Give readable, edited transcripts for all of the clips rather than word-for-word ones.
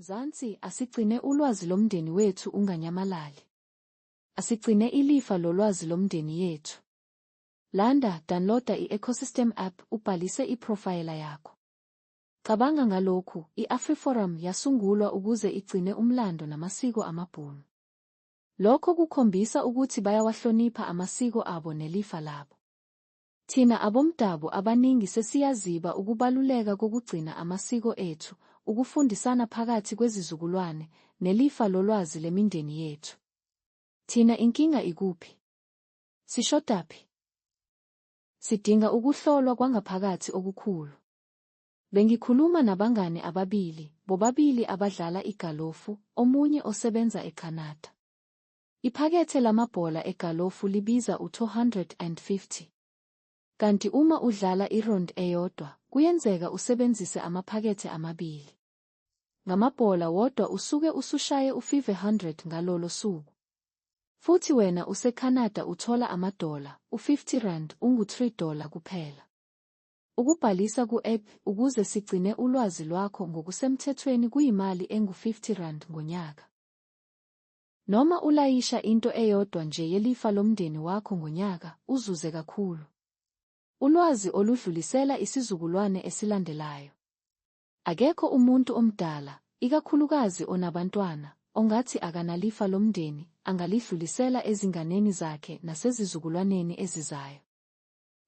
Zansi, asigcine ulwazi lomndeni wethu unganyamalali. Asigcine ilifa lolwazi lomndeni yethu. Landa, downloada i-Ecosystem app ubhalise iprofayela yakho. Cabanga ngalokhu, i-AfriForum yasungulwa ukuze igcine umlando namasiko amaBhunu. Lokho kukhombisa ukuthi bayawahlonipha amasiko abo nelifa labo. Thina abomdabu abaningi sesiyaziba ukubaluleka kokugcina amasiko ethu, ukufundisana phakathi kwezizukulwane, nelifa lolwazi lemindeni yethu. Thina inkinga ikuphi? Sishodaphi? Sidinga ukuhlolwa kwangaphakathi okukhulu. Bengikhuluma nabangane ababili, bobabili abadlala igalofu, omunye osebenza eCanada. Iphakethe lamabhola egalofu libiza u-250. Kanti uma udlala iround eyodwa, kuyenzeka usebenzise amaphakethe amabili. Ngamabhola wodwa usuke usushaye u-500 ngalolo suku. Futhi wena useCanada uthola amadola, u-50 ungu-$3 kuphela. Ukubhalisa ku-app ukuze sigcine ulwazi lwakho ngokusemthethweni kuyimali engu-R50 ngonyaka. Noma ulayisha into eyodwa nje yelifa lomndeni wakho ngonyaka, uzuze kakhulu. Ulwazi oludlulisela isizukulwane esilandelayo. Akekho umuntu omdala, ikakhulukazi onabantwana, ongathi akanalifa lomndeni, angalidlulisela ezinganeni zakhe nasezizukulwaneni ezizayo.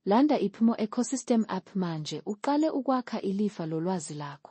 Landa iPhumo Ecosystem app manje uqale ukwakha ilifa lolwazi lakho.